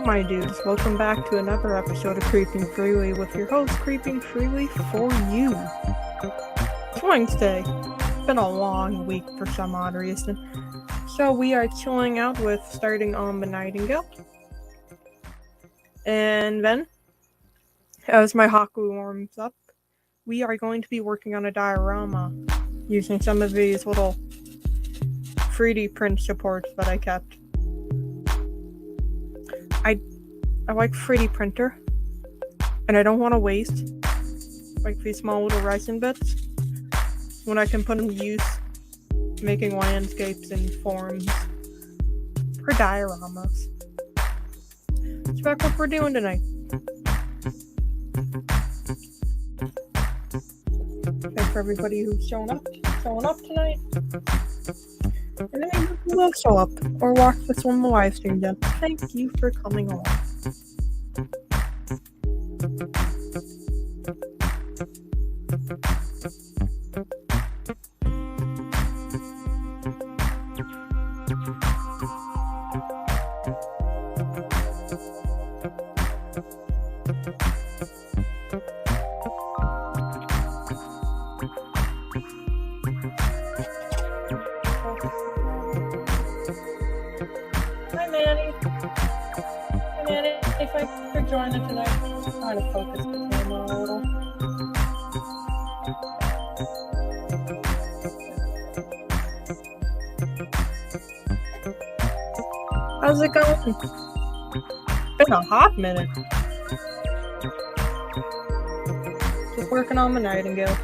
my dudes? Welcome back to another episode of Creepin Freely with your host, Creepin Freely for you. It's Wednesday. It's been a long week for some odd reason. So we are chilling out with starting on the Nightingale. And then, as my Haku warms up, we are going to be working on a diorama using some of these little 3D print supports that I kept. I like 3D printer, and I don't want to waste like these small little resin bits when I can put them to use making landscapes and forms for dioramas. So that's what we're doing tonight. Thanks for everybody who's showing up tonight. And anyone who will show up or watch this on the live stream then. Thank you for coming along. Joining tonight. I'm trying to focus the camera a little. How's it going? Been a hot minute. Just working on the Nightingale.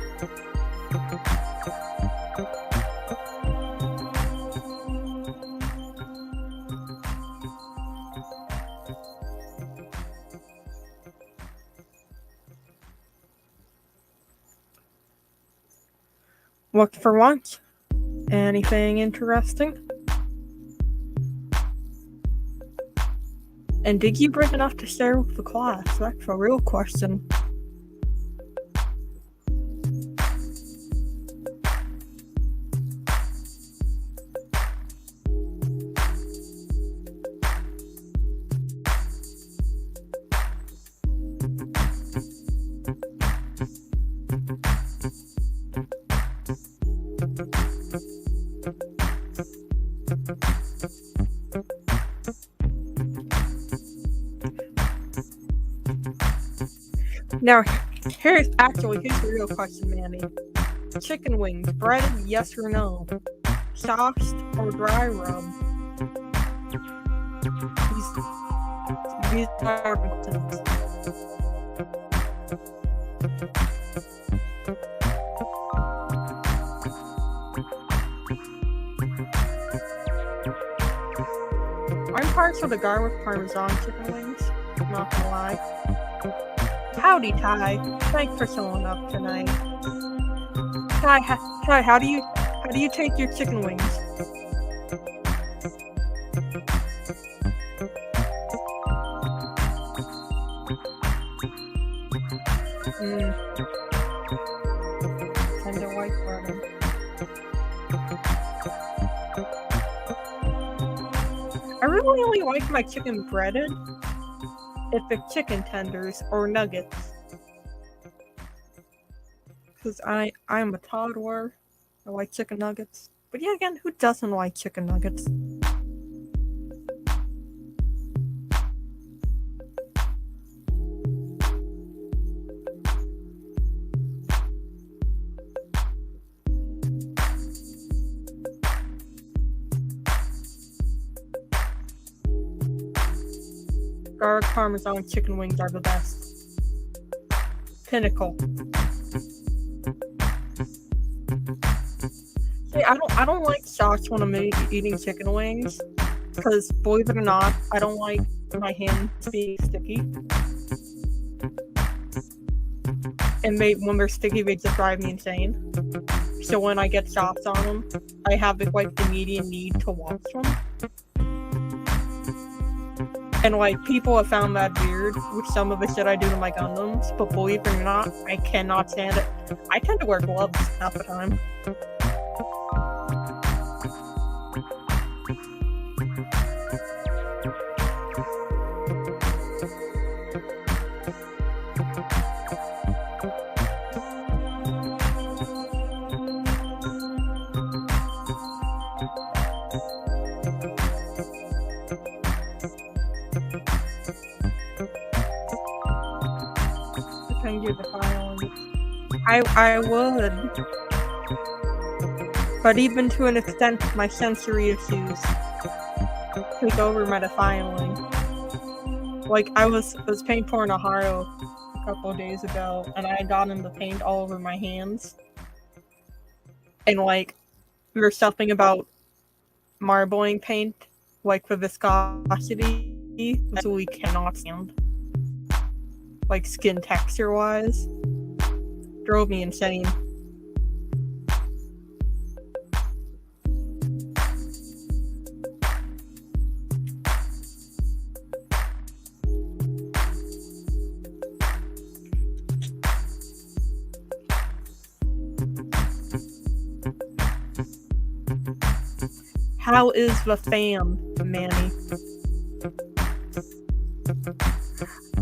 What for lunch? Anything interesting? And did you bring enough to share with the class? That's a real question. Now, here's the real question, Manny. Chicken wings, breaded, yes or no? Sauced or dry rub? These are questions. I'm partial to garlic parmesan chicken wings, not gonna lie. Howdy, Ty. Thanks for showing up tonight. Ty, how do you take your chicken wings? Tender white bread. I really only like my chicken breaded if it's chicken tenders or nuggets. Because I'm a toddler. I like chicken nuggets. But yeah, again, who doesn't like chicken nuggets? Garlic parmesan chicken wings are the best. Pinnacle. See, I don't like sauce when I'm eating chicken wings, because believe it or not, I don't like my hands being sticky. And when they're sticky, they just drive me insane. So when I get sauce on them, I have the immediate need to wash them. And people have found that weird with some of the shit I do to my Gundams, but believe it or not, I cannot stand it. I tend to wear gloves half the time. your defiling. I would. But even to an extent, my sensory issues take over my defiling. Like, I was paint pouring a Haro a couple of days ago, and I had gotten the paint all over my hands. And, like, there's something about marbling paint, like, the viscosity, that we cannot stand. Like, skin texture-wise. Drove me insane. How is the fan, Manny?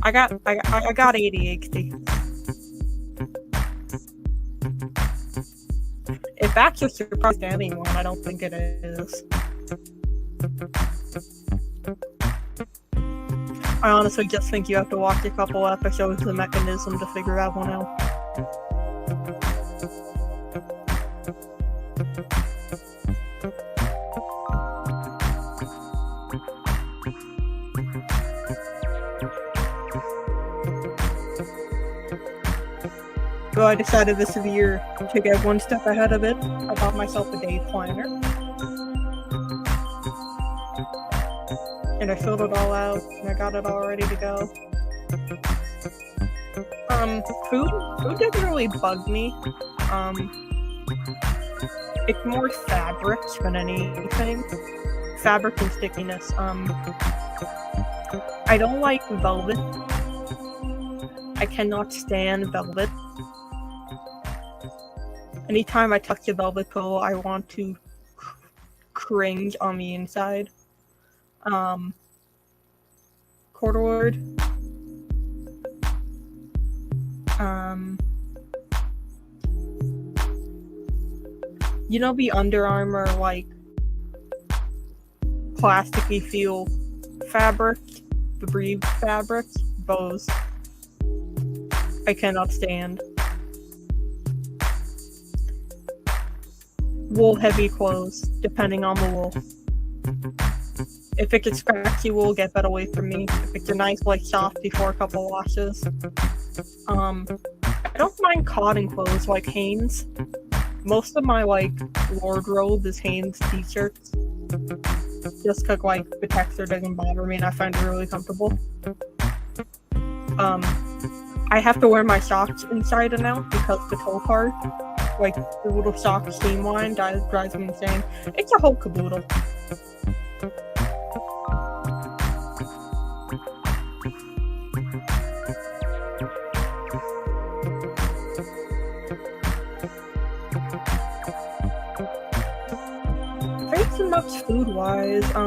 I got ADHD. If that's a surprise to anyone, I don't think it is. I honestly just think you have to watch a couple episodes of the mechanism to figure that one out. So I decided this year to get one step ahead of it. I bought myself a day planner. And I filled it all out, and I got it all ready to go. Food doesn't really bug me. It's more fabric than anything. Fabric and stickiness. I don't like velvet. I cannot stand velvet. Anytime I touch a velvet pillow, I want to cringe on the inside. Corduroy. You know the Under Armour, like, plasticky feel fabric? The Breathe fabric? Those. I cannot stand. Wool heavy clothes, depending on the wool. If it gets scratchy wool, get that away from me. If it's a nice, like, soft before a couple washes. I don't mind cotton clothes like Hanes. Most of my, like, wardrobe is Hanes t-shirts. Just cause, like, the texture doesn't bother me and I find it really comfortable. I have to wear my socks inside and out because the toe part, like, the little sock seam line, drives me insane. It's a whole caboodle. Thanks so much food-wise. The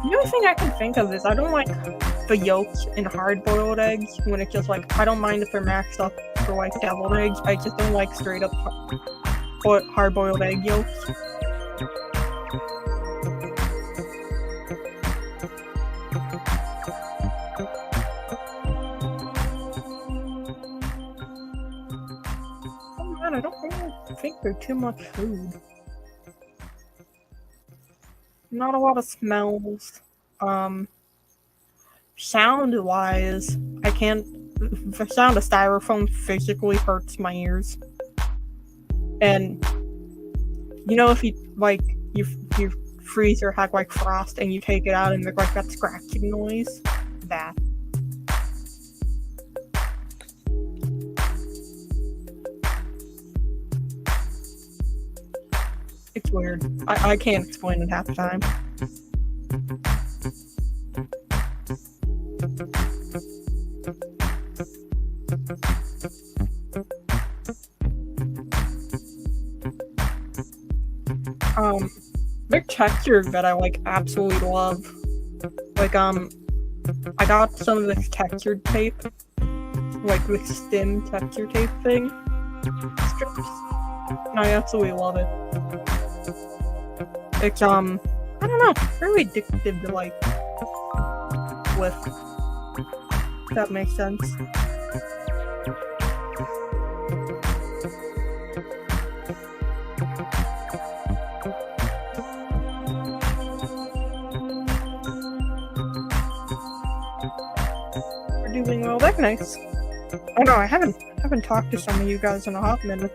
only thing I can think of is I don't like the yolks in hard-boiled eggs when it's just like, I don't mind if they're maxed up for like deviled eggs, I just don't like straight up hard-boiled egg yolks. Oh man, I don't really think there's too much food. Not a lot of smells. Sound-wise, I can't. The sound of styrofoam physically hurts my ears. And you know, if you like your freezer had like frost and you take it out and there's like that scratching noise, that. It's weird. I can't explain it half the time. They're textures that I like absolutely love. Like I got some of this textured tape, like this stem texture tape thing, strips, and I absolutely love it. It's I don't know, very addictive to like with. If that makes sense. doing well. That's nice. Oh no, I haven't talked to some of you guys in a hot minute.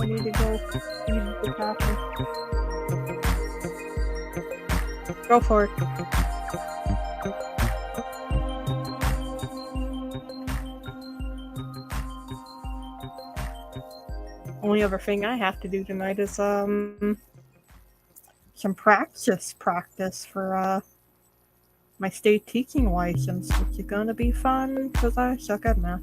I need to go use the bathroom. Go for it. Only other thing I have to do tonight is some practice for my state teaching license, which is gonna be fun because I suck at math.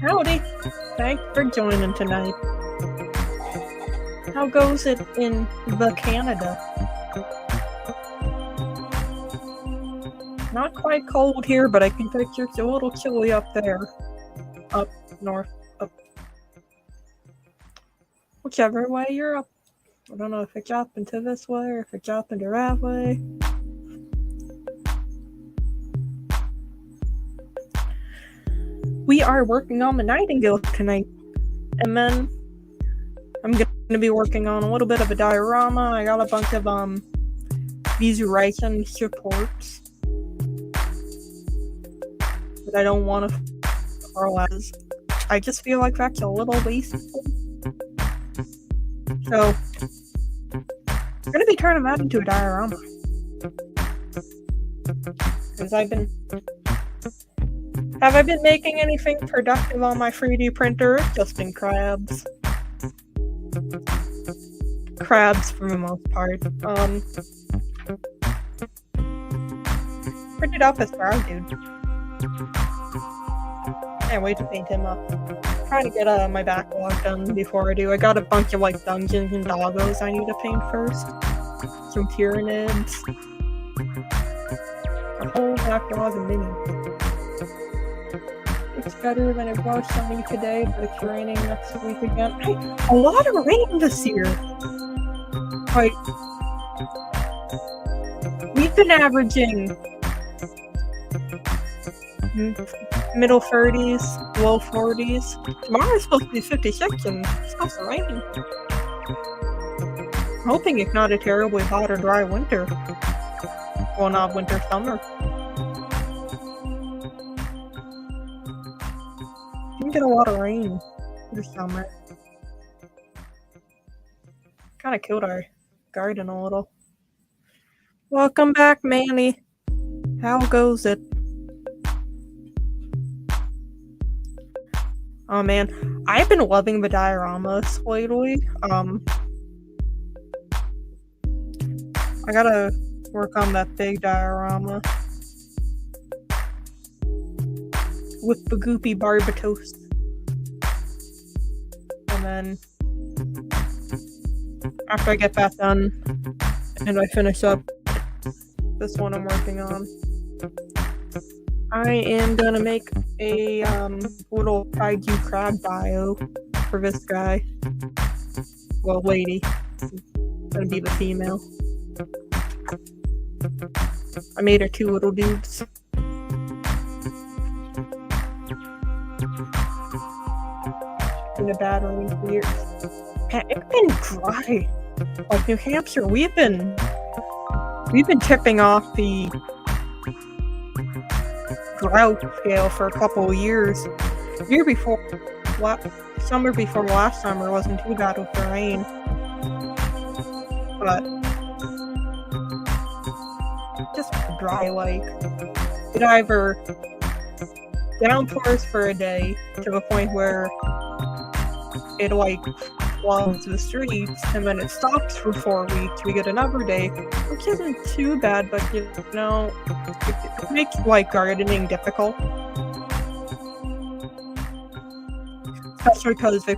Howdy! Thanks for joining tonight. How goes it in the Canada? Not quite cold here, but I can picture it's a little chilly up there. Up north. Up. Whichever way you're up. I don't know if it's up into this way or if it's up into that way. We are working on the Nightingale tonight. And then I'm going to be working on a little bit of a diorama. I got a bunch of these writing supports that I don't want to throw as. I just feel like that's a little wasteful. So I'm going to be turning that into a diorama. Because have I been making anything productive on my 3D printer? It's just been crabs. Crabs for the most part. Printed up as Brown Dude. Can't wait to paint him up. trying to get my backlog done before I do. I got a bunch of like dungeons and doggos I need to paint first. Some Tyranids. A whole backlog of minis. It's better than it was sunny today, but it's raining next week again. Hey, a lot of rain this year! Like, we've been averaging middle 30s, low 40s. Tomorrow's supposed to be 56 and it's supposed to rain. I'm hoping it's not a terribly hot or dry winter. Well, not winter, summer. You can get a lot of rain this summer. Kinda killed our garden a little. Welcome back, Manny. How goes it? Oh man, I've been loving the dioramas lately. I gotta work on that big diorama with the goopy Barbatos. And then after I get that done and I finish up this one I'm working on, I am gonna make a little kaiju crab bio for this guy. Well, lady. Gonna be the female. I made her 2 little dudes. In a battery for years. Man, it's been dry. Like New Hampshire, we've been tipping off the drought scale for a couple of years. Summer before last summer wasn't too bad with the rain, but just dry. Like it either downpours for a day to the point where it like floods the streets, and then it stops for 4 weeks. We get another day, which isn't too bad, but you know, it makes like gardening difficult. Especially because they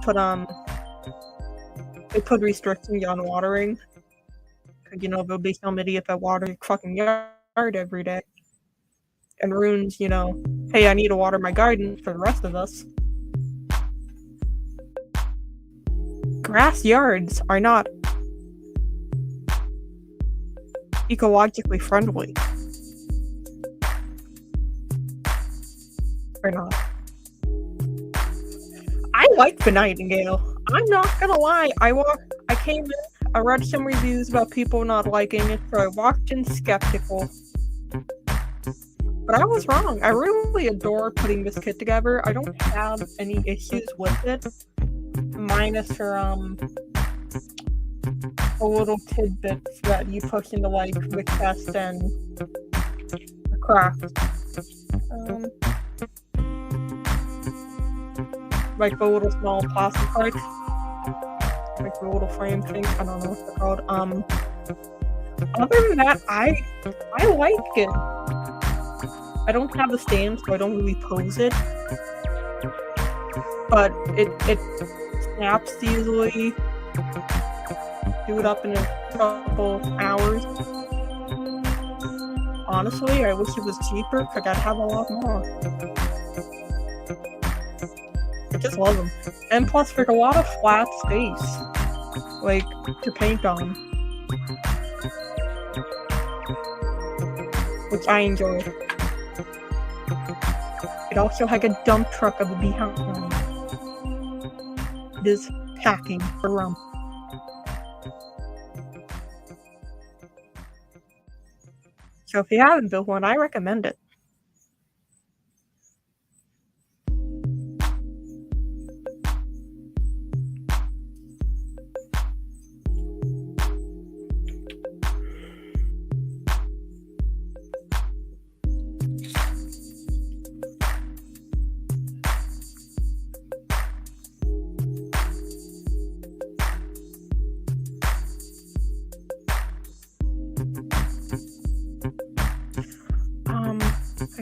put restrictions on watering. Cause you know there'll be some idiot that waters your fucking yard every day, and ruins, you know, hey, I need to water my garden for the rest of us. Grass yards are not ecologically friendly. Or not. I like the Nightingale. I'm not gonna lie. I came in, I read some reviews about people not liking it, so I walked in skeptical. But I was wrong. I really adore putting this kit together. I don't have any issues with it. Minus for the little tidbits that you push into like the chest and the craft. Like the little small plastic parts. Like the little frame thing. I don't know what they're called. Other than that, I like it. I don't have the stand, so I don't really pose it. But it snaps easily. Do it up in a couple hours. Honestly, I wish it was cheaper because I'd have a lot more. I just love them. And plus, there's a lot of flat space, like, to paint on. Which I enjoy. It also has a dump truck of a behind. It is packing for rum. So if you haven't built one, I recommend it.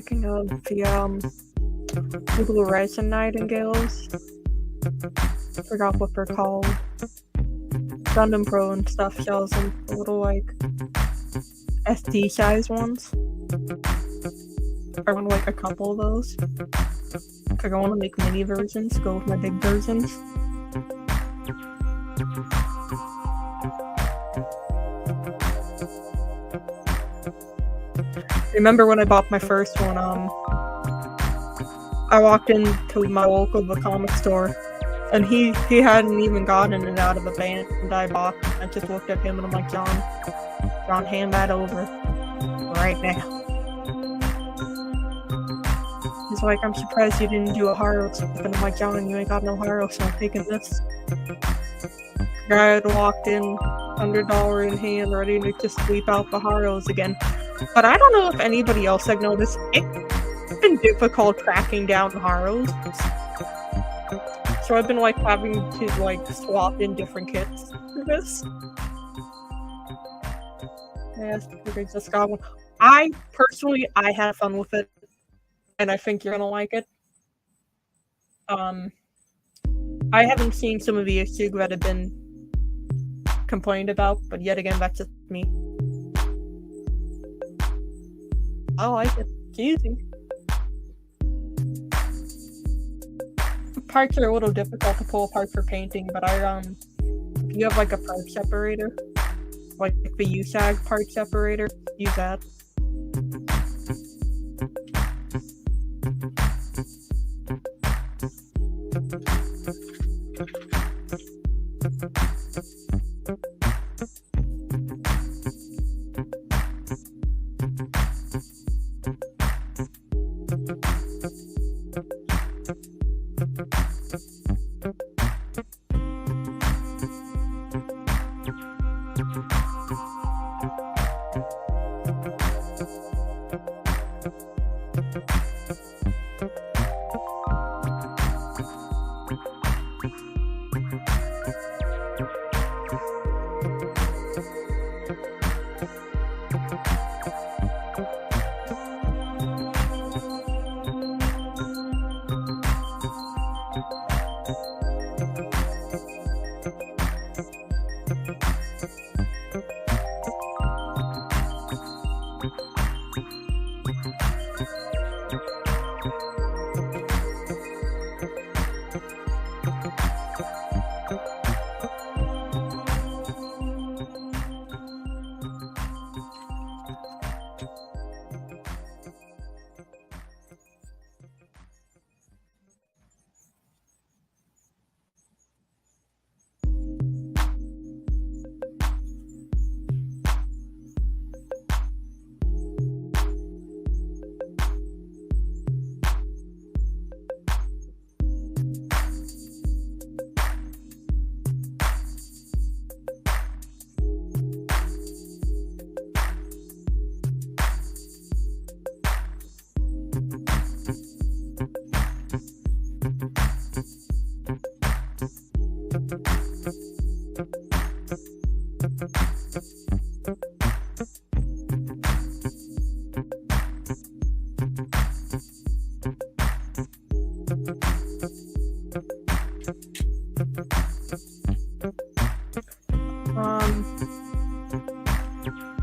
Picking up the little resin nightingales. I forgot what they're called. Gundam Pro and stuff sells them, the little like SD size ones. I want like a couple of those. Cause I want to make mini versions, go with my big versions. Remember when I bought my first one, I walked into my local comic store, and he hadn't even gotten it out of a band I bought. I just looked at him and I'm like, John, hand that over right now. He's like, I'm surprised you didn't do a Haro stuff. And I'm like, John, you ain't got no Haro, so I'm taking this. Guy had walked in, $100 in hand, ready to just sweep out the Haros again. But I don't know if anybody else had noticed, it's been difficult tracking down Haros. So I've been like having to like swap in different kits for this. Yes, I just got one. I had fun with it, and I think you're gonna like it. I haven't seen some of the issues that have been complained about, but yet again, that's just me. I like it. It's easy. Parts are a little difficult to pull apart for painting, but if you have like a part separator, like the USAG part separator, use that.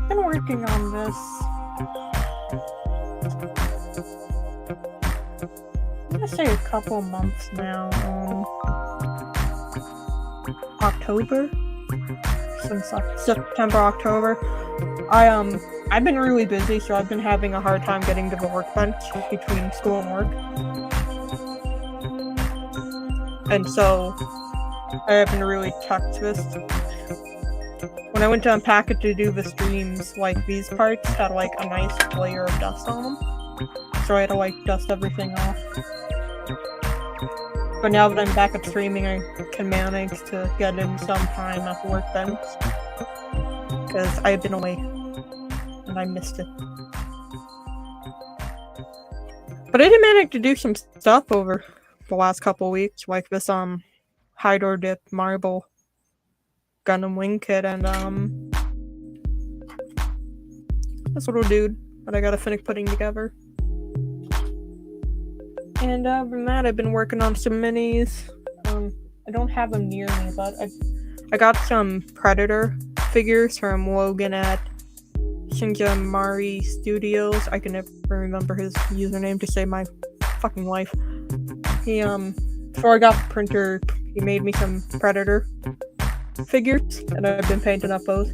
Been working on this. I'm gonna say a couple months now. October? Since September, October. I've been really busy, so I've been having a hard time getting to the workbench between school and work. And so I haven't really touched this. When I went to unpack it to do the streams, like these parts had like a nice layer of dust on them. So I had to like dust everything off. But now that I'm back at streaming, I can manage to get in some time at the workbench. Because I have been away. And I missed it. But I did manage to do some stuff over the last couple weeks, like this Hydro Dip Marble Gundam Wing Kit and this little dude that I gotta finish putting together. And other than that, I've been working on some minis. I don't have them near me, but I got some Predator figures from Logan at Shinja Mari Studios. I can never remember his username to save my fucking life. He, before I got the printer, he made me some Predator figures, and I've been painting up those.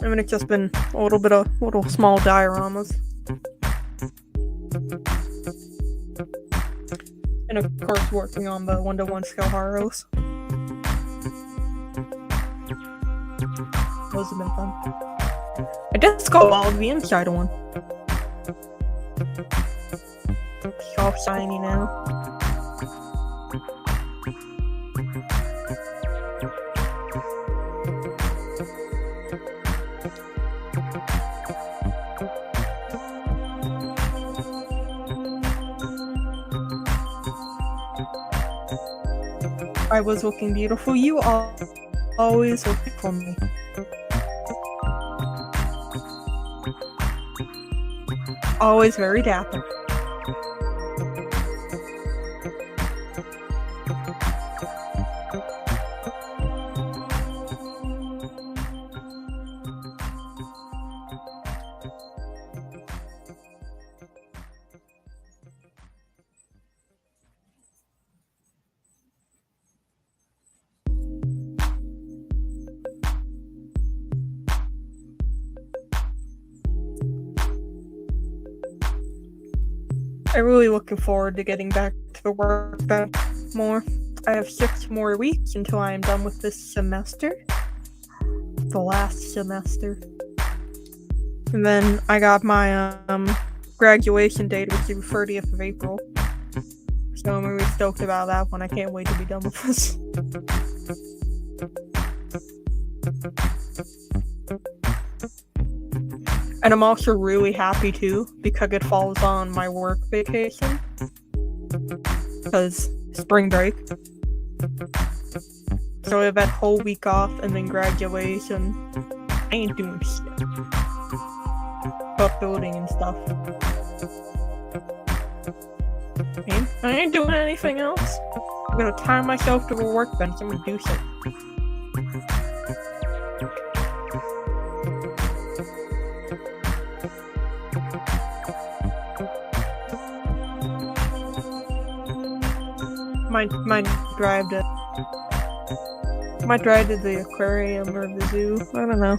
I mean, it's just been a little small dioramas. And of course, working on the 1-to-1 scale Haros. Those have been fun. I did sculpt all of the inside one. It's all shiny now. I was looking beautiful. You all always look for me. Always very dapper. I'm really looking forward to getting back to the work bench more. I have 6 more weeks until I am done with this semester. The last semester. And then I got my graduation date, which is the 30th of April. So I'm really stoked about that one. I can't wait to be done with this. And I'm also really happy too, because it falls on my work vacation. Because spring break. So I have that whole week off and then graduation. I ain't doing shit. But building and stuff. I ain't doing anything else. I'm gonna tie myself to a workbench. I'm gonna do shit. Might drive to the aquarium or the zoo. I don't know.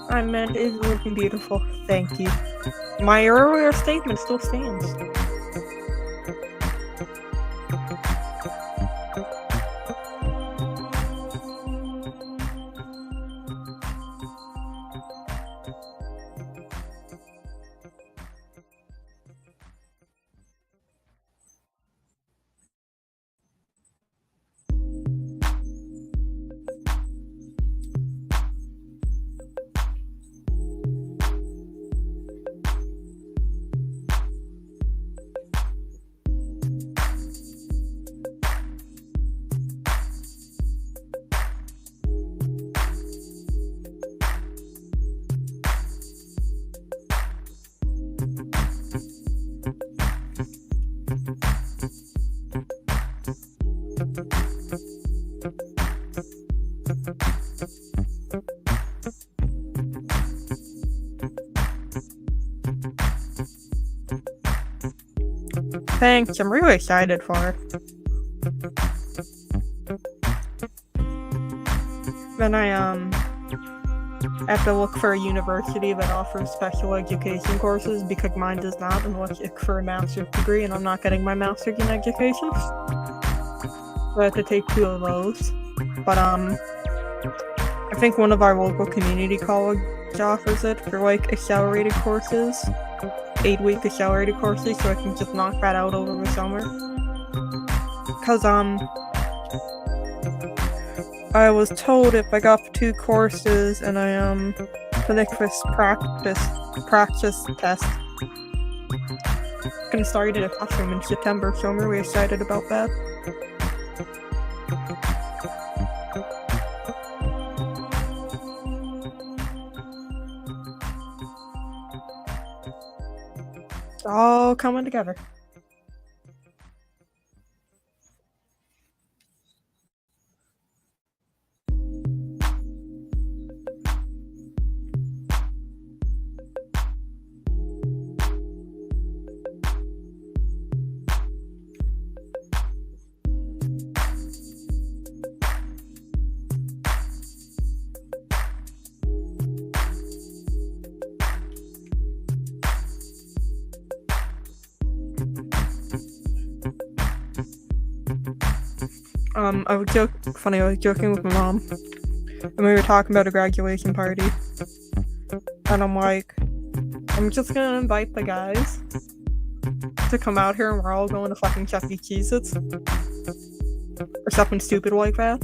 I meant it's looking beautiful. Thank you. My earlier statement still stands. Thanks, I'm really excited for it. Then I have to look for a university that offers special education courses, because mine does not, and look for a master's degree, and I'm not getting my master's in education. So I have to take 2 of those. But I think one of our local community colleges offers it for like accelerated courses. 8-week accelerated courses, so I can just knock that out over the summer. Cause I was told if I got 2 courses and I finished this practice test, I'm gonna start in a classroom in September, so I'm really excited about that. It's all coming together. I was joking with my mom, and we were talking about a graduation party, and I'm like, I'm just gonna invite the guys to come out here, and we're all going to fucking Chuck E. Cheez-Its, or something stupid like that.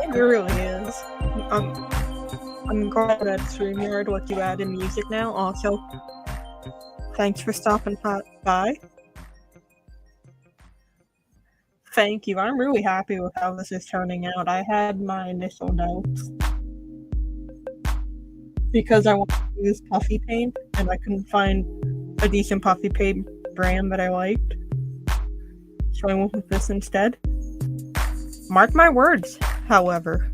It really is. I'm glad that StreamYard lets you add in music now. Also, thanks for stopping by. Thank you. I'm really happy with how this is turning out. I had my initial doubts because I wanted to use puffy paint and I couldn't find a decent puffy paint brand that I liked. So I went with this instead. Mark my words, however.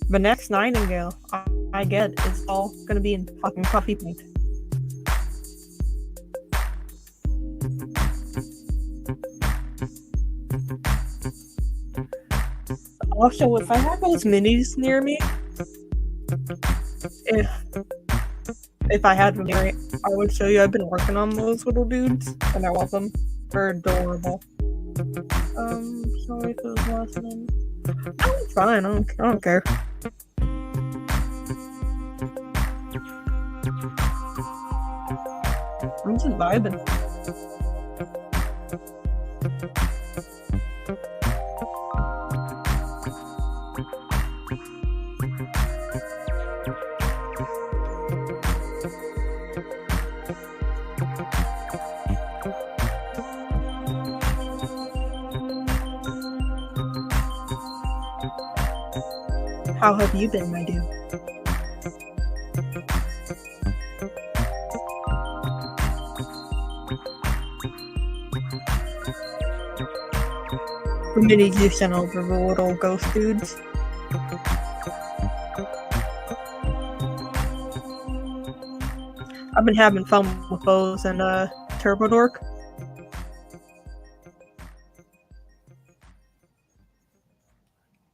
The next Nightingale I get is all gonna be in fucking puffy paint. Also, if I had those minis near me, if I had them near me, I would show you. I've been working on those little dudes, and I love them. They're adorable. Sorry for the last name. Oh, it's fine. I don't care. I'm just vibing. How have you been, my dude? The minis you sent over the little ghost dudes. I've been having fun with those and Turbo Dork.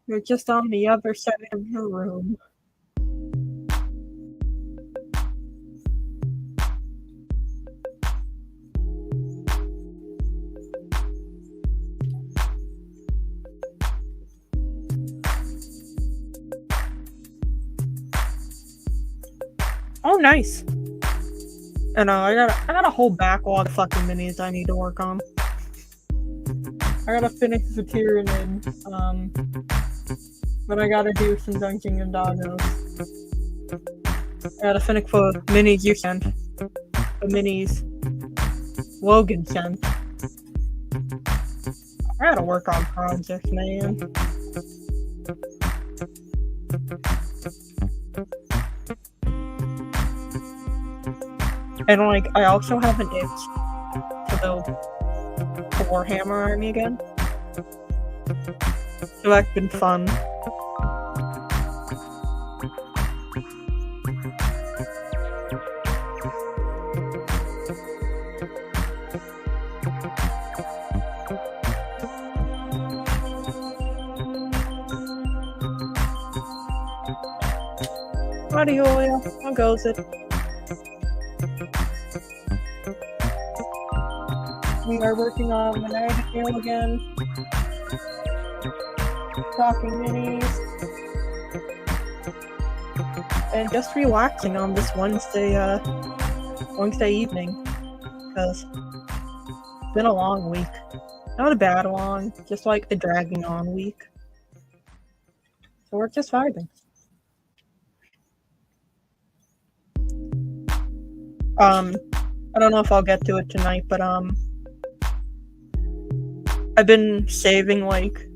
You're just on the other side of the room. Oh, nice. And I got a whole backlog of fucking minis I need to work on. I gotta finish the pyramid, but I gotta do some dunking and doggos. I gotta finish for minis you sent. The minis Logan sent. I gotta work on projects, man. And like, I also have an itch to build a Warhammer army again. So that's been fun. Howdy, Julia. How goes it? We are working on the Nightingale again. Talking minis. And just relaxing on this Wednesday evening. Because it's been a long week. Not a bad long, just like a dragging on week. So we're just vibing. I don't know if I'll get to it tonight, but I've been saving like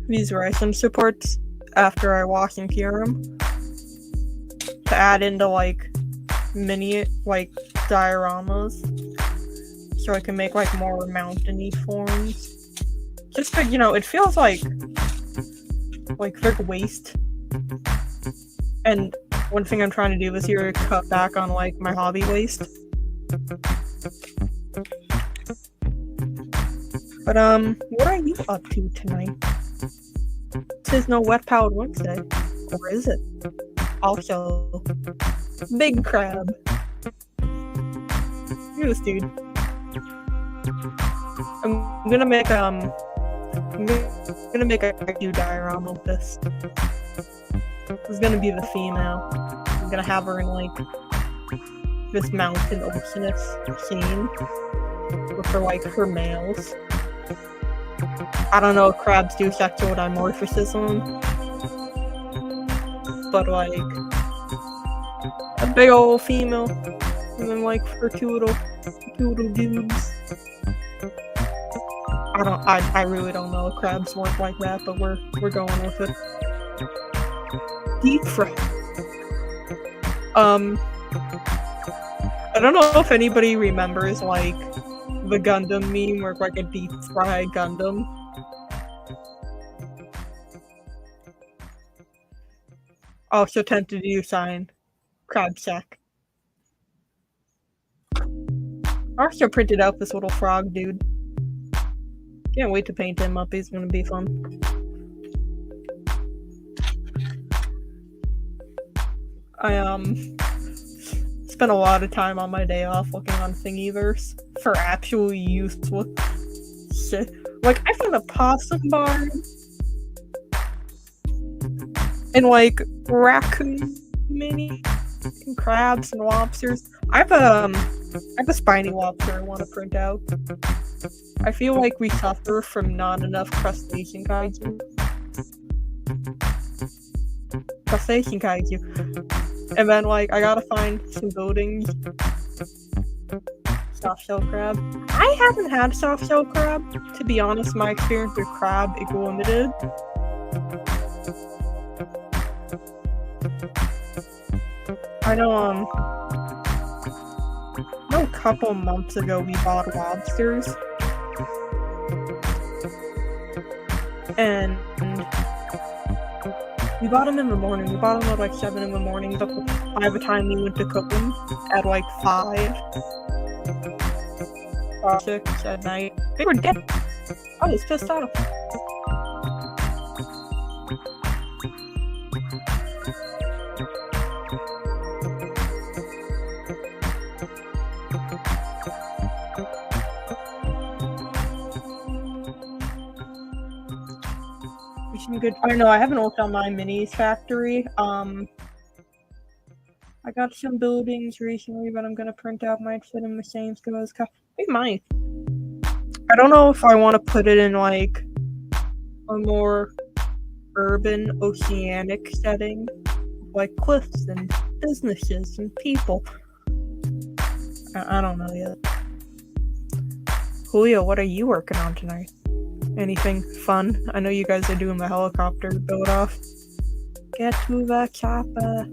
these Ryzen supports after I wash and cure them to add into like mini like dioramas, so I can make like more mountainy forms. Just to, you know, it feels like big waste. And one thing I'm trying to do this year is cut back on like my hobby waste. But what are you up to tonight? It says no Wet Powered Wednesday. Or is it? Also, Big Crab. Look at this dude. I'm gonna make a new diorama of this. This is gonna be the female. I'm gonna have her in like this mountain oceanus scene with her males. I don't know if crabs do sexual dimorphism, but like a big old female, and then like for two little dudes. I really don't know. Crabs work like that, but we're going with it. Deep fry. I don't know if anybody remembers like the Gundam meme where it's like a deep fried Gundam. Also tempted to use sign crab sack. I also printed out this little frog dude. Can't wait to paint him up. He's gonna be fun. I spent a lot of time on my day off looking on Thingiverse for actually useful shit. Like, I found a possum barn and like raccoon mini and crabs and lobsters. I have a spiny lobster I want to print out. I feel like we suffer from not enough crustacean kaiju. And then, like, I gotta find some buildings. Soft shell crab. I haven't had soft shell crab. To be honest, my experience with crab is limited. I know, a couple months ago we bought lobsters. And we bought them in the morning. We bought them at like 7 in the morning, but by the time we went to cook them at like 5 or 6 at night, they were dead. I was pissed off. Good. I don't know. I haven't looked on my minis factory. I got some buildings recently, but I'm gonna print out my fit in the same because we might. I don't know if I want to put it in like a more urban, oceanic setting, like cliffs and businesses and people. I don't know yet. Julio, what are you working on tonight? Anything fun? I know you guys are doing the helicopter build off. Get to the chopper.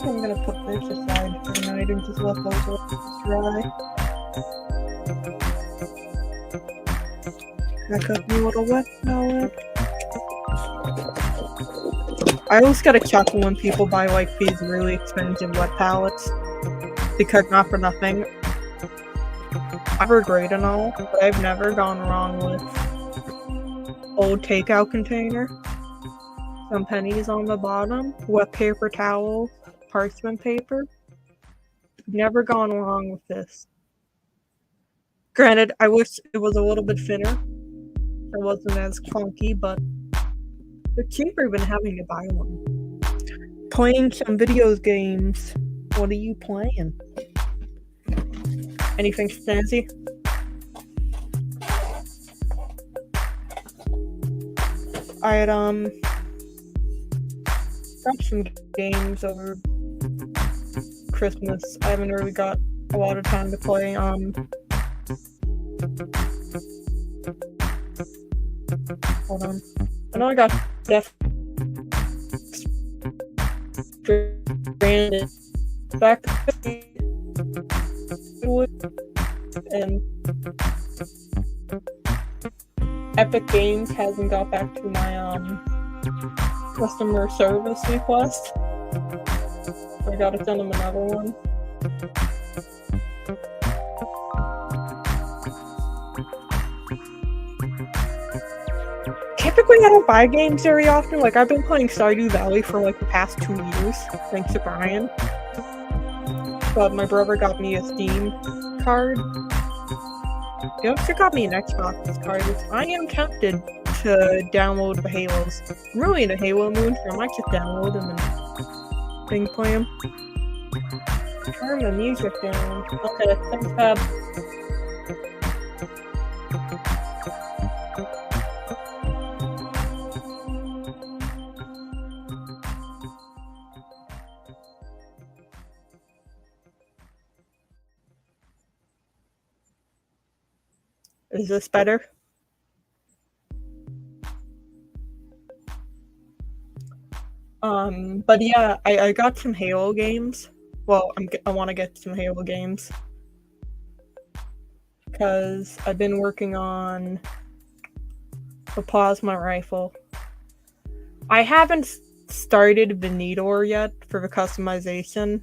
I'm gonna put this aside for the night and just let those dry. Back up you little wet palette. I always gotta chuckle when people buy like these really expensive wet palettes. Because not for nothing. They're great and all, but I've never gone wrong with old takeout container. Some pennies on the bottom, wet paper towel, parchment paper. Never gone wrong with this. Granted, I wish it was a little bit thinner. It wasn't as clunky, but they're cheaper than having to buy one. Playing some video games. What are you playing? Anything fancy? I had got some games over Christmas. I haven't really got a lot of time to play. Hold on. I know I got Death Stranded back and Epic Games hasn't got back to my customer service request. I gotta send them another one. Typically, I don't buy games very often. Like, I've been playing Stardew Valley for like the past 2 years, thanks to Brian. But my brother got me a Steam card. He also got me an Xbox card, which I am tempted to download the Halos. I'm really in a Halo mood, so I might just download them and thing play them. Turn the music down. Okay, thanks, Fab. Is this better? But yeah, I got some Halo games. Well, I want to get some Halo games. Because I've been working on the plasma rifle. I haven't started Venetor yet for the customization.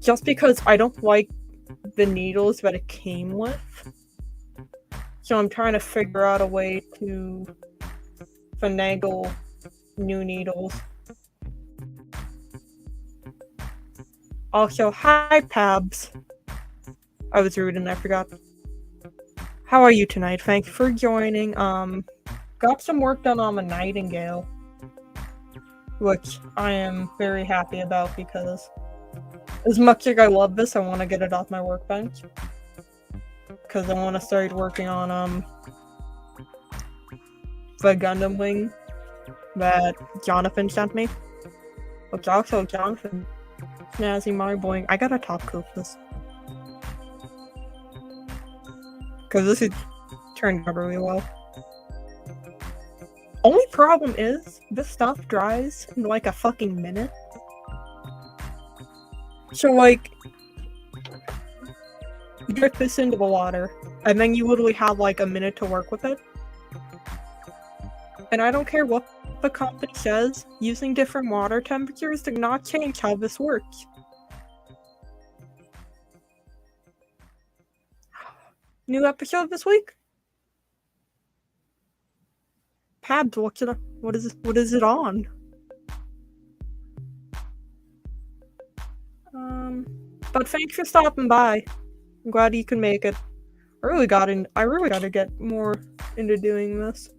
Just because I don't like the needles that it came with. So I'm trying to figure out a way to finagle new needles. Also, hi Pabs. I was rude and I forgot. How are you tonight? Thank you for joining. Got some work done on the Nightingale, which I am very happy about because as much as I love this, I want to get it off my workbench. Because I want to start working on the Gundam wing that Jonathan sent me. Which also Jonathan, snazzy mind blowing. I gotta top coat this. Because this is turned out really well. Only problem is, this stuff dries in like a fucking minute. So like, you drip this into the water, and then you literally have like a minute to work with it. And I don't care what the company says, using different water temperatures does not change how this works. New episode this week? Pabs, what is it on? But thanks for stopping by. I'm glad you can make it. I really gotta get more into doing this.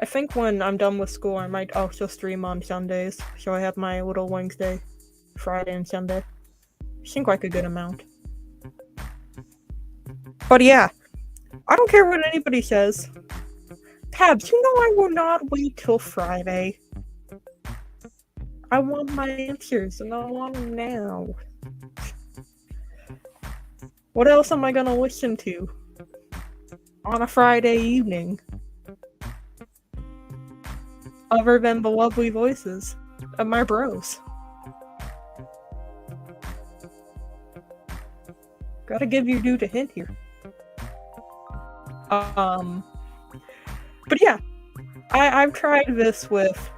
I think when I'm done with school, I might also stream on Sundays, so I have my little Wednesday, Friday, and Sunday. Seems like a good amount. But yeah, I don't care what anybody says. Tabs, you know I will not wait till Friday. I want my answers, and I want them now. What else am I gonna listen to on a Friday evening? Other than the lovely voices of my bros. Gotta give your dude a hint here. But yeah, I've tried this with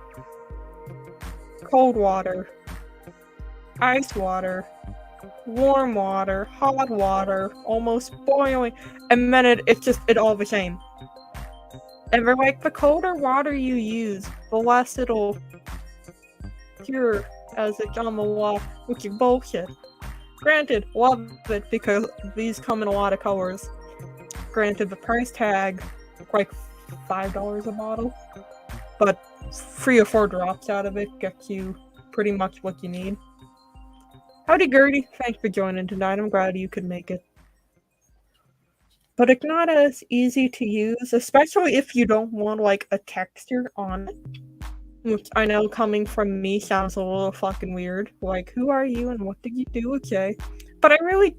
cold water, ice water, warm water, hot water, almost boiling, and then it's all the same. And they're like, the colder water you use, the less it'll cure as it's on the wall, which is bullshit. Granted, love it because these come in a lot of colors. Granted, the price tag like $5 a bottle, but 3 or 4 drops out of it gets you pretty much what you need. Howdy Gertie, thanks for joining tonight. I'm glad you could make it. But it's not as easy to use, especially if you don't want like a texture on it. Which I know coming from me sounds a little fucking weird. Like, who are you and what did you do? Okay. But I really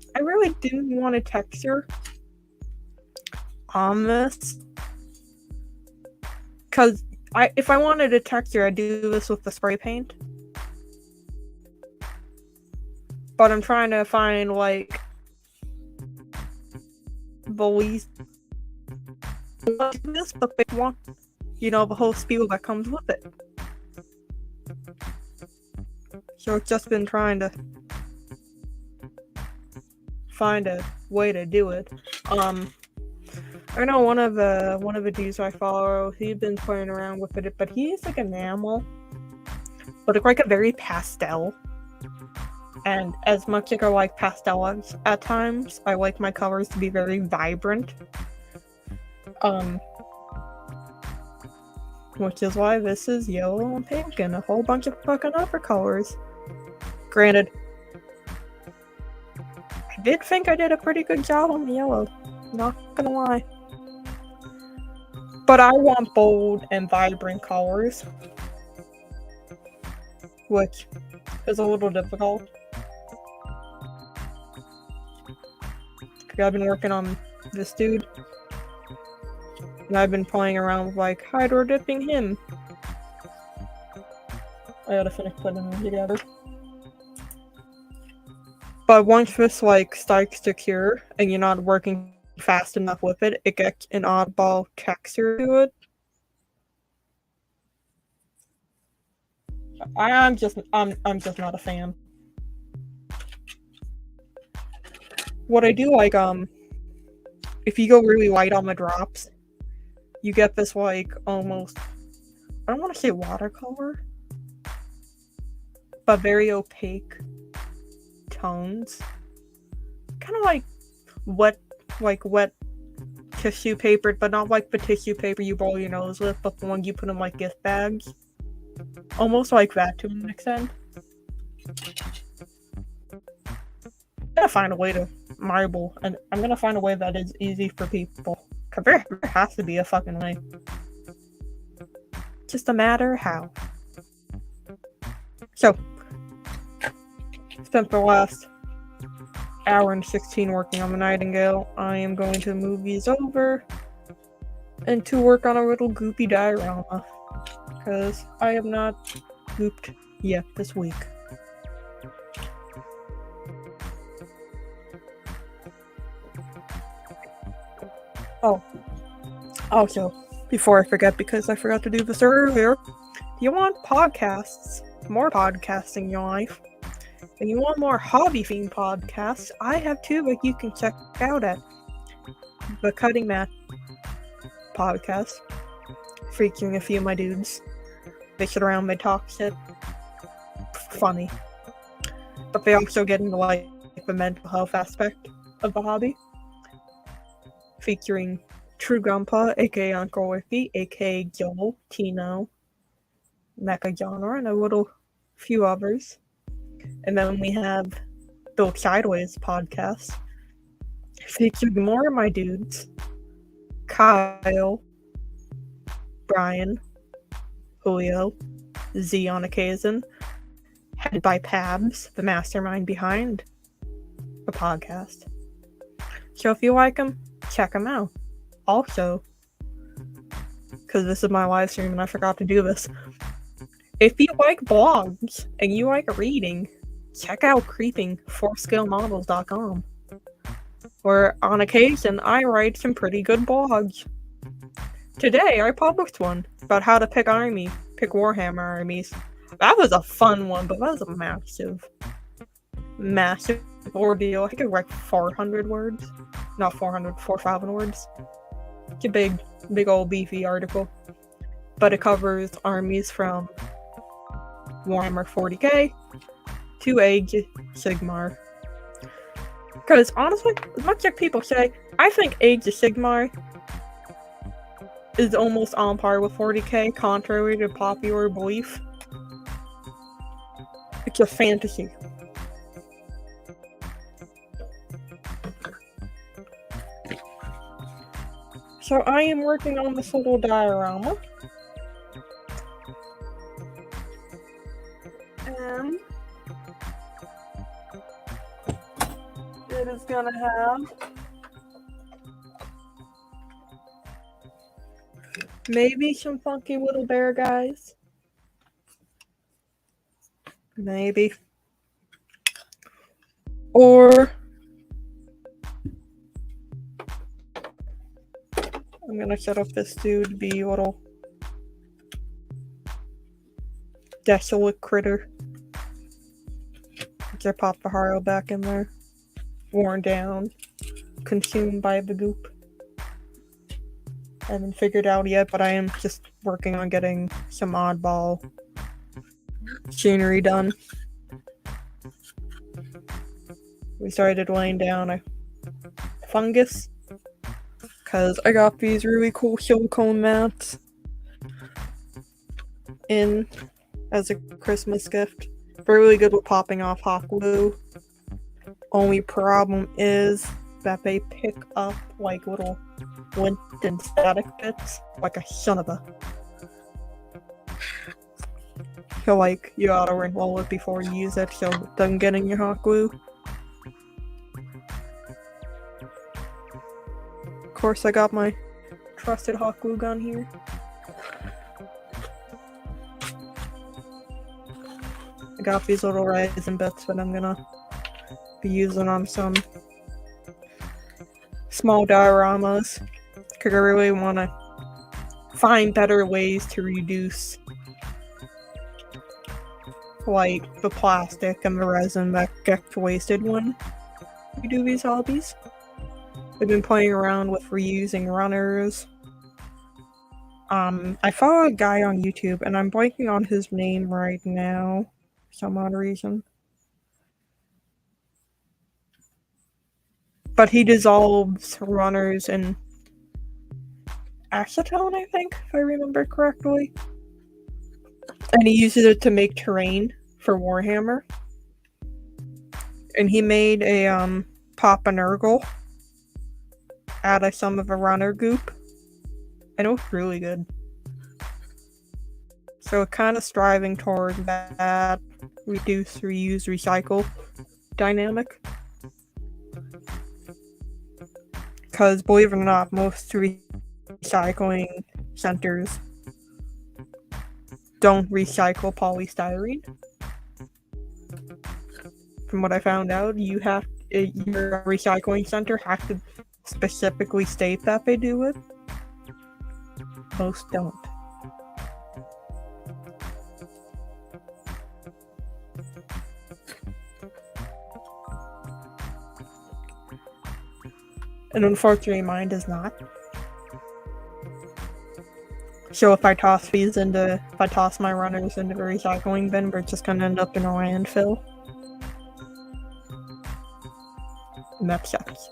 didn't want a texture on this. Cause if I wanted a texture, I'd do this with the spray paint. But I'm trying to find like the least this, but they want you know, the whole spiel that comes with it. So I've just been trying to find a way to do it. I know one of the dudes I follow, he's been playing around with it, but he's like enamel, but it's like a very pastel. And as much as I like pastels at times, I like my colors to be very vibrant. Which is why this is yellow and pink and a whole bunch of fucking other colors. Granted, I did think I did a pretty good job on the yellow, not gonna lie. But I want bold and vibrant colors, which is a little difficult. I've been working on this dude, and I've been playing around with like hydro dipping him. I gotta finish putting them together. But once this like starts to cure and you're not working fast enough with it, it gets an oddball texture to it. I'm just not a fan. What I do like, if you go really light on the drops, you get this like almost, I don't want to say watercolor, but very opaque tones. Kind of like wet tissue paper, but not like the tissue paper you blow your nose with, but the one you put in like gift bags. Almost like that to an extent. I'm gonna find a way to marble, and I'm gonna find a way that is easy for people. Cause there has to be a fucking way. Just a matter how. So, spent the last hour and 16 working on the Nightingale. I am going to move these over and to work on a little goopy diorama. Because I have not gooped yet this week. Oh, also, before I forget, because I forgot to do this earlier, if you want podcasts, more podcasting in your life, and you want more hobby-themed podcasts, I have two that you can check out at the Cutting Mat podcast, featuring a few of my dudes. They sit around, they talk shit. Funny. But they also get into like the mental health aspect of the hobby. Featuring True Grandpa, aka Uncle Ricky, aka Joel, Tino, Mecha Genre, and a little few others. And then we have Built Sideways podcast, featuring more of my dudes. Kyle, Brian, Julio, Z on occasion, headed by Pabs, the mastermind behind the podcast. So if you like them, check them out. Also, because this is my live stream and I forgot to do this, if you like blogs and you like reading, check out creepingforscalemodels.com, where on occasion I write some pretty good blogs. Today I published one about how to pick Warhammer armies. That was a fun one, but that was a massive ordeal. I think it was like 400 words. Not 400, 4,000 words. It's a big old beefy article. But it covers armies from Warhammer 40k to Age of Sigmar. Because honestly, as much as people say, I think Age of Sigmar is almost on par with 40k, contrary to popular belief. It's a fantasy. So I am working on this little diorama. And it is gonna have maybe some funky little bear guys. Maybe. Or I'm gonna set up this dude to be a little desolate critter. I popped the Haro back in there. Worn down. Consumed by the goop. I haven't figured out yet, but I am just working on getting some oddball scenery done. We started laying down a fungus because I got these really cool silicone mats in as a Christmas gift. They're really good with popping off hot glue. Only problem is that they pick up like little lint and static bits like a son of a. So like you gotta roll it before you use it so it doesn't get in your hot glue. Of course I got my trusted hot glue gun here. I got these little resin bits that I'm gonna be using on some small dioramas because I really want to find better ways to reduce like the plastic and the resin that gets wasted when we do these hobbies. I've been playing around with reusing runners. I follow a guy on YouTube and I'm blanking on his name right now for some odd reason. But he dissolves runners in acetone, I think, if I remember correctly. And he uses it to make terrain for Warhammer. And he made a Papa Nurgle out of some of the runner goop. And it was really good. So kind of striving toward that reduce, reuse, recycle dynamic. Because believe it or not, most recycling centers don't recycle polystyrene. From what I found out, your recycling center has to specifically state that they do it. Most don't. And unfortunately mine does not. So if I toss my runners into the recycling bin, we're just gonna end up in a landfill. And that sucks.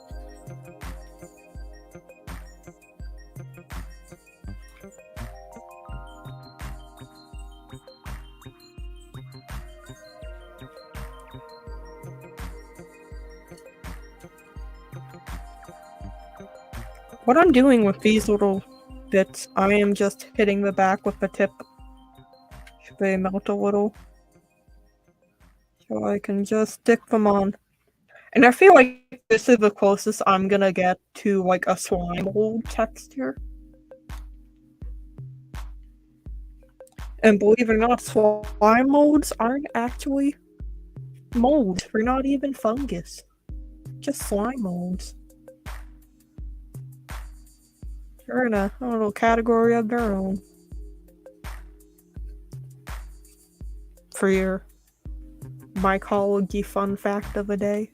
What I'm doing with these little bits, I am just hitting the back with the tip. Should they melt a little? So I can just stick them on. And I feel like this is the closest I'm gonna get to like a slime mold texture. And believe it or not, slime molds aren't actually molds. They're not even fungus. Just slime molds. They're in a little category of their own. For your mycology fun fact of the day.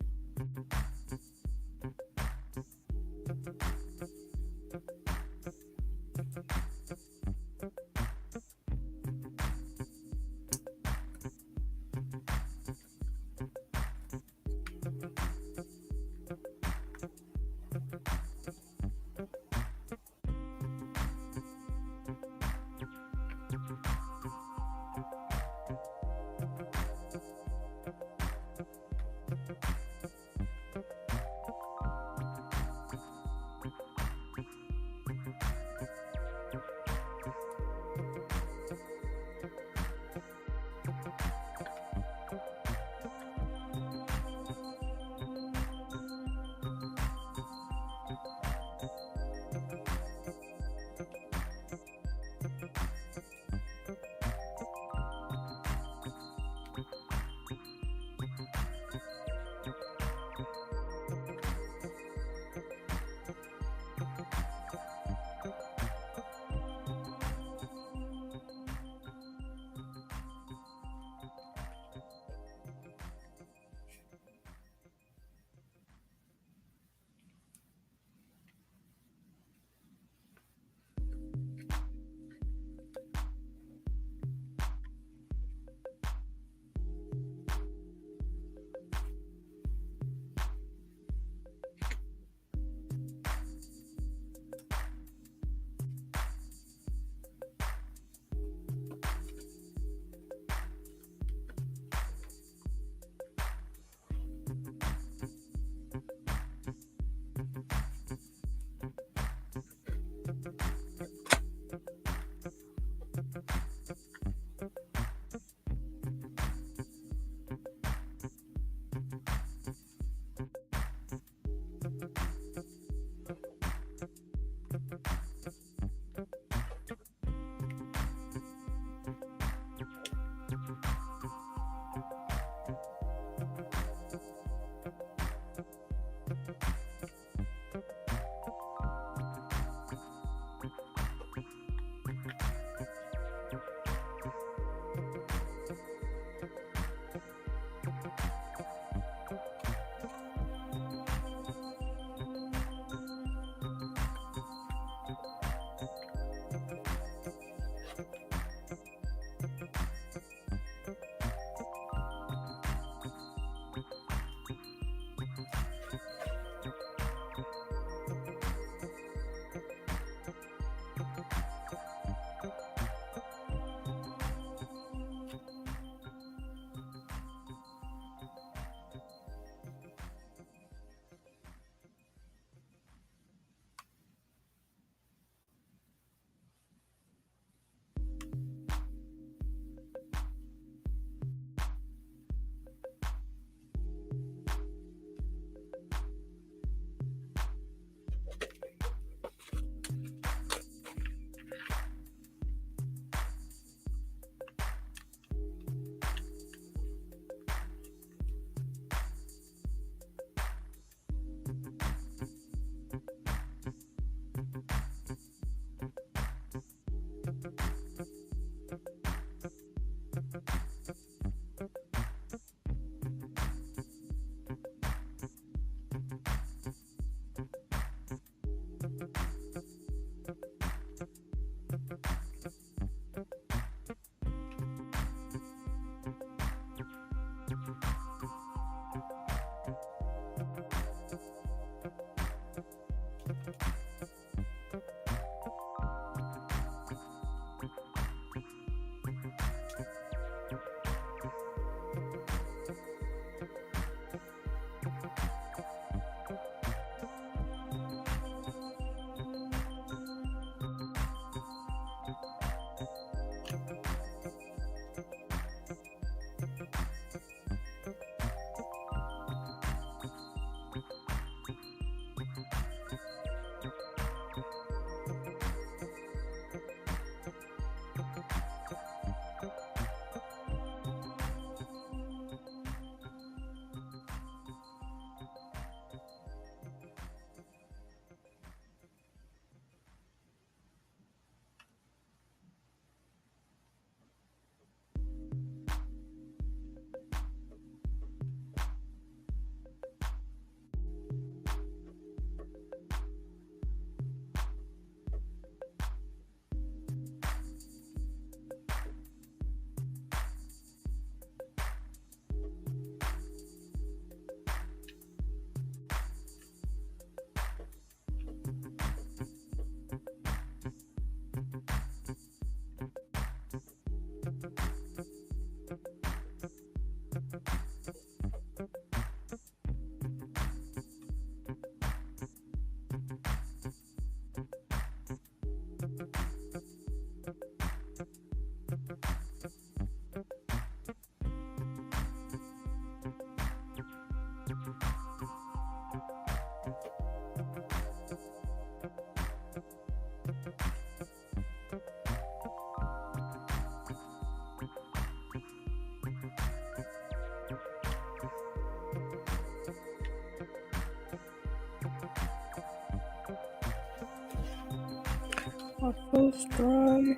Waffles dry.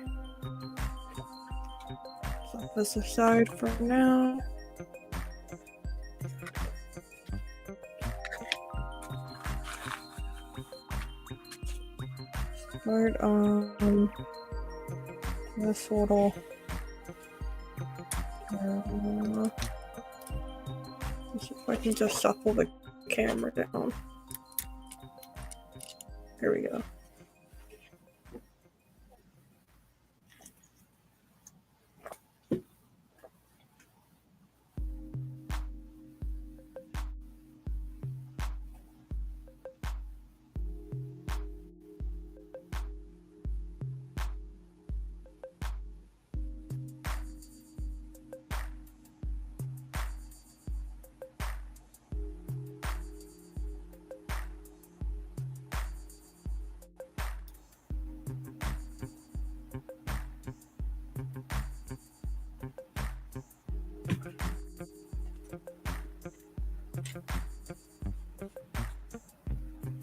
Set this aside for now. Start on this little let's see if I can just shuffle the camera down. Here we go.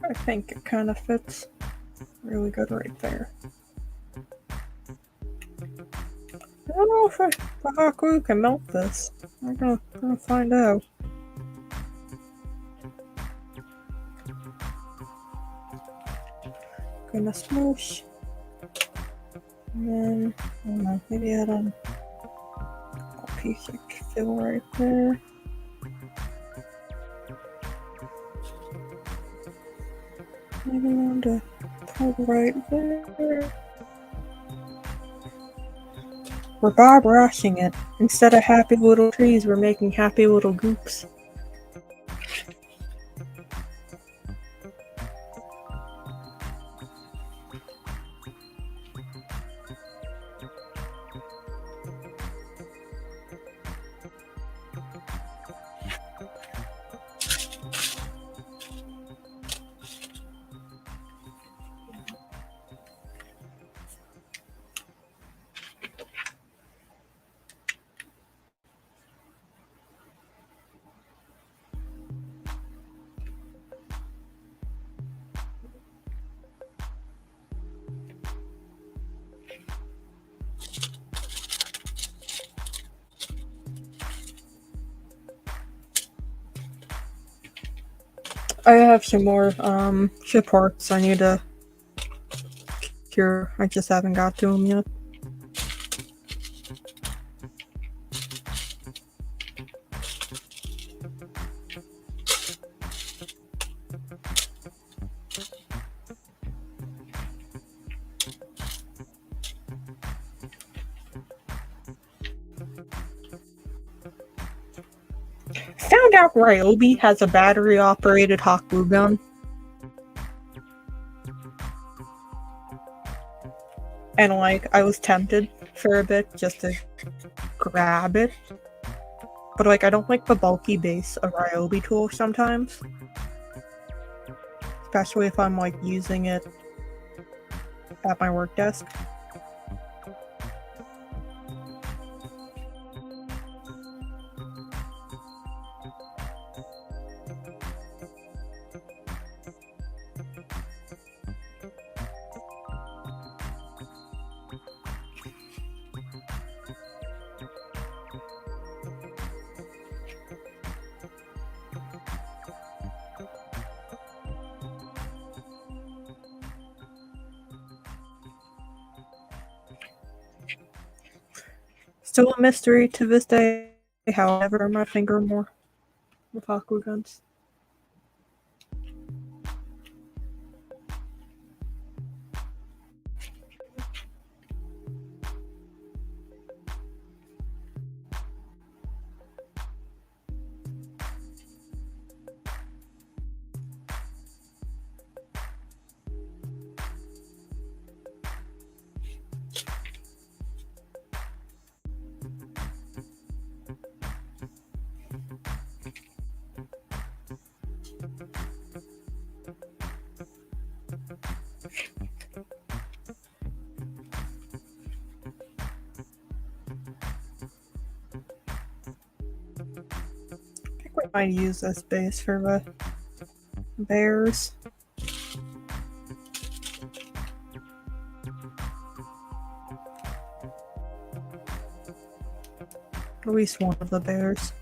I think it kind of fits really good right there. I don't know if the hot glue can melt this. I'm gonna find out. Gonna smoosh. And then, I don't know, maybe add a piece of fill right there. Maybe on the top right there. We're Bob Rossing it. Instead of happy little trees, we're making happy little goops. I have some more ship hearts I need to cure. I just haven't got to them yet. found out Ryobi has a battery-operated hot glue gun. And, like, I was tempted for a bit just to grab it. But, like, I don't like the bulky base of Ryobi tool sometimes. Especially if I'm, like, using it at my work desk. Still a mystery to this day how I ever burn my finger more with hot glue guns. I think we might use this base for the bears. At least one of the bears.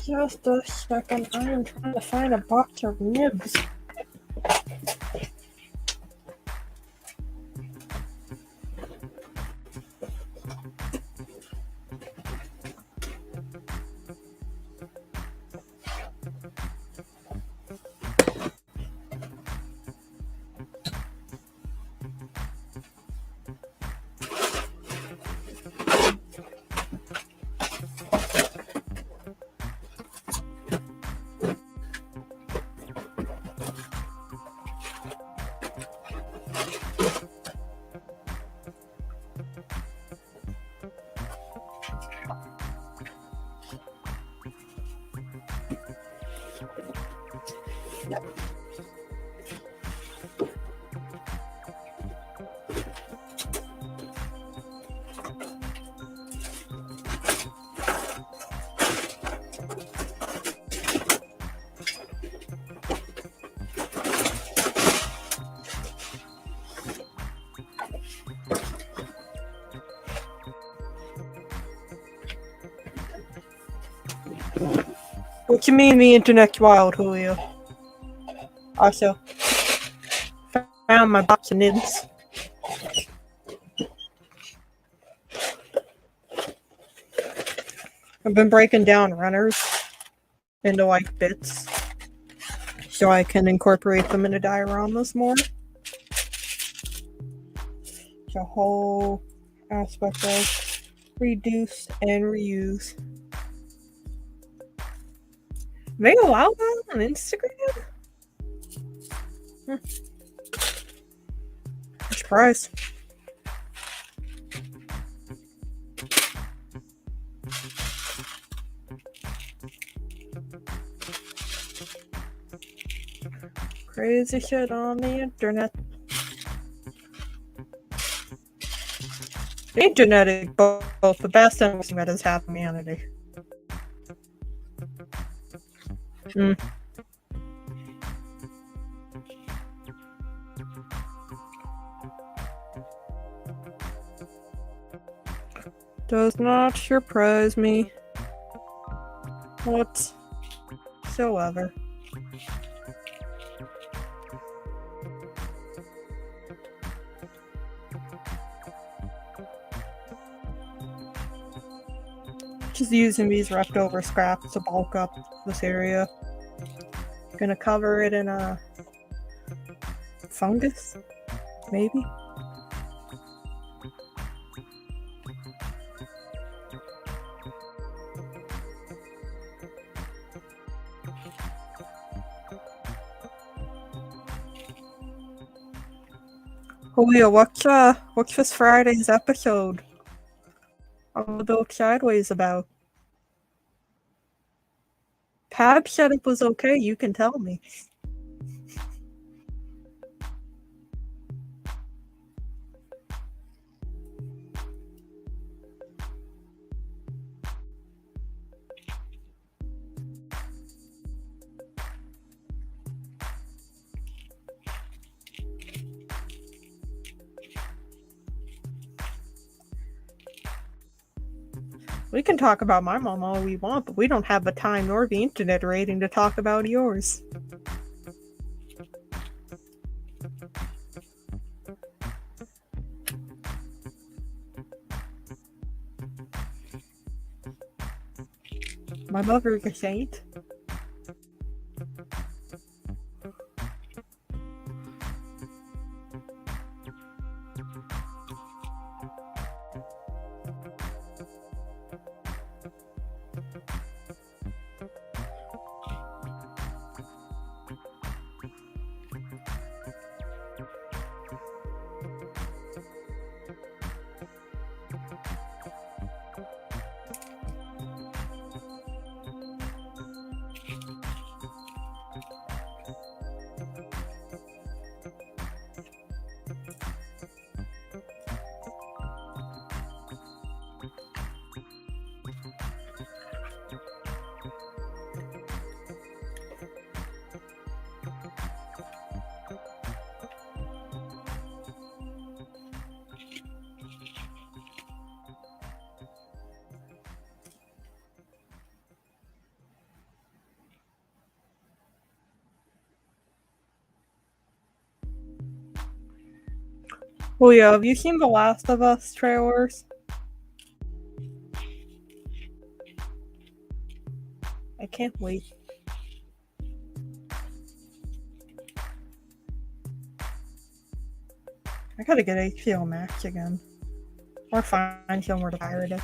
Just a second, I am trying to find a box of nibs. What you mean the internet's wild, Julio? Also, found my box of nibs. I've been breaking down runners into like bits so I can incorporate them into dioramas more. It's a whole aspect of reduce and reuse. They allow that on Instagram? I'm surprised. Crazy shit on the internet. The internet is both the best and worst that has happened to humanity. Does not surprise me whatsoever. Just using these leftover scraps to bulk up this area. Gonna cover it in a fungus, maybe. Julio, what's this Friday's episode of Built Sideways about? Pab said it was okay, you can tell me. We can talk about my mom all we want, but we don't have the time nor the internet rating to talk about yours. My mother is a saint. Oh yeah, have you seen the Last of Us trailers? I can't wait. I gotta get HBO Max again. Or find somewhere to pirate it.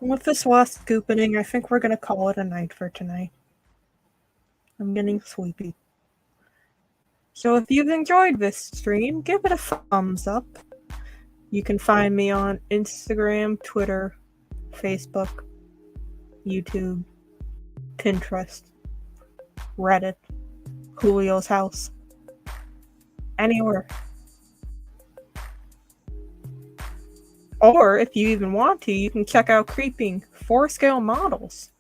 With this last scooping, I think we're gonna call it a night for tonight. I'm getting sleepy. So if you've enjoyed this stream, give it a thumbs up. You can find me on Instagram, Twitter, Facebook, YouTube, Pinterest, Reddit, Julio's house, anywhere. Or if you even want to, you can check out Creepin 4-scale models.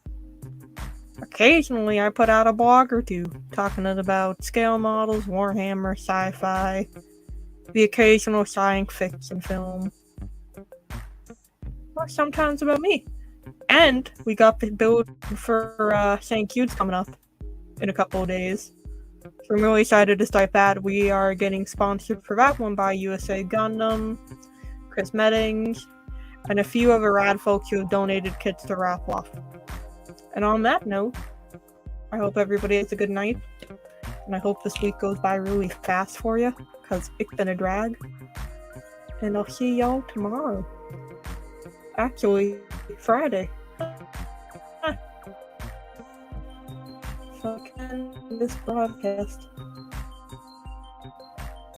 Occasionally I put out a blog or two talking about scale models, Warhammer, sci-fi, the occasional science fiction film, or sometimes about me. And we got the build for St. Jude's coming up in a couple of days. So I'm really excited to start that. We are getting sponsored for that one by USA Gundam, Chris Meddings, and a few other rad folks who have donated kits to raffle off. And on that note, I hope everybody has a good night, and I hope this week goes by really fast for you, because it's been a drag. And I'll see y'all tomorrow. Actually, Friday. Fucking this broadcast.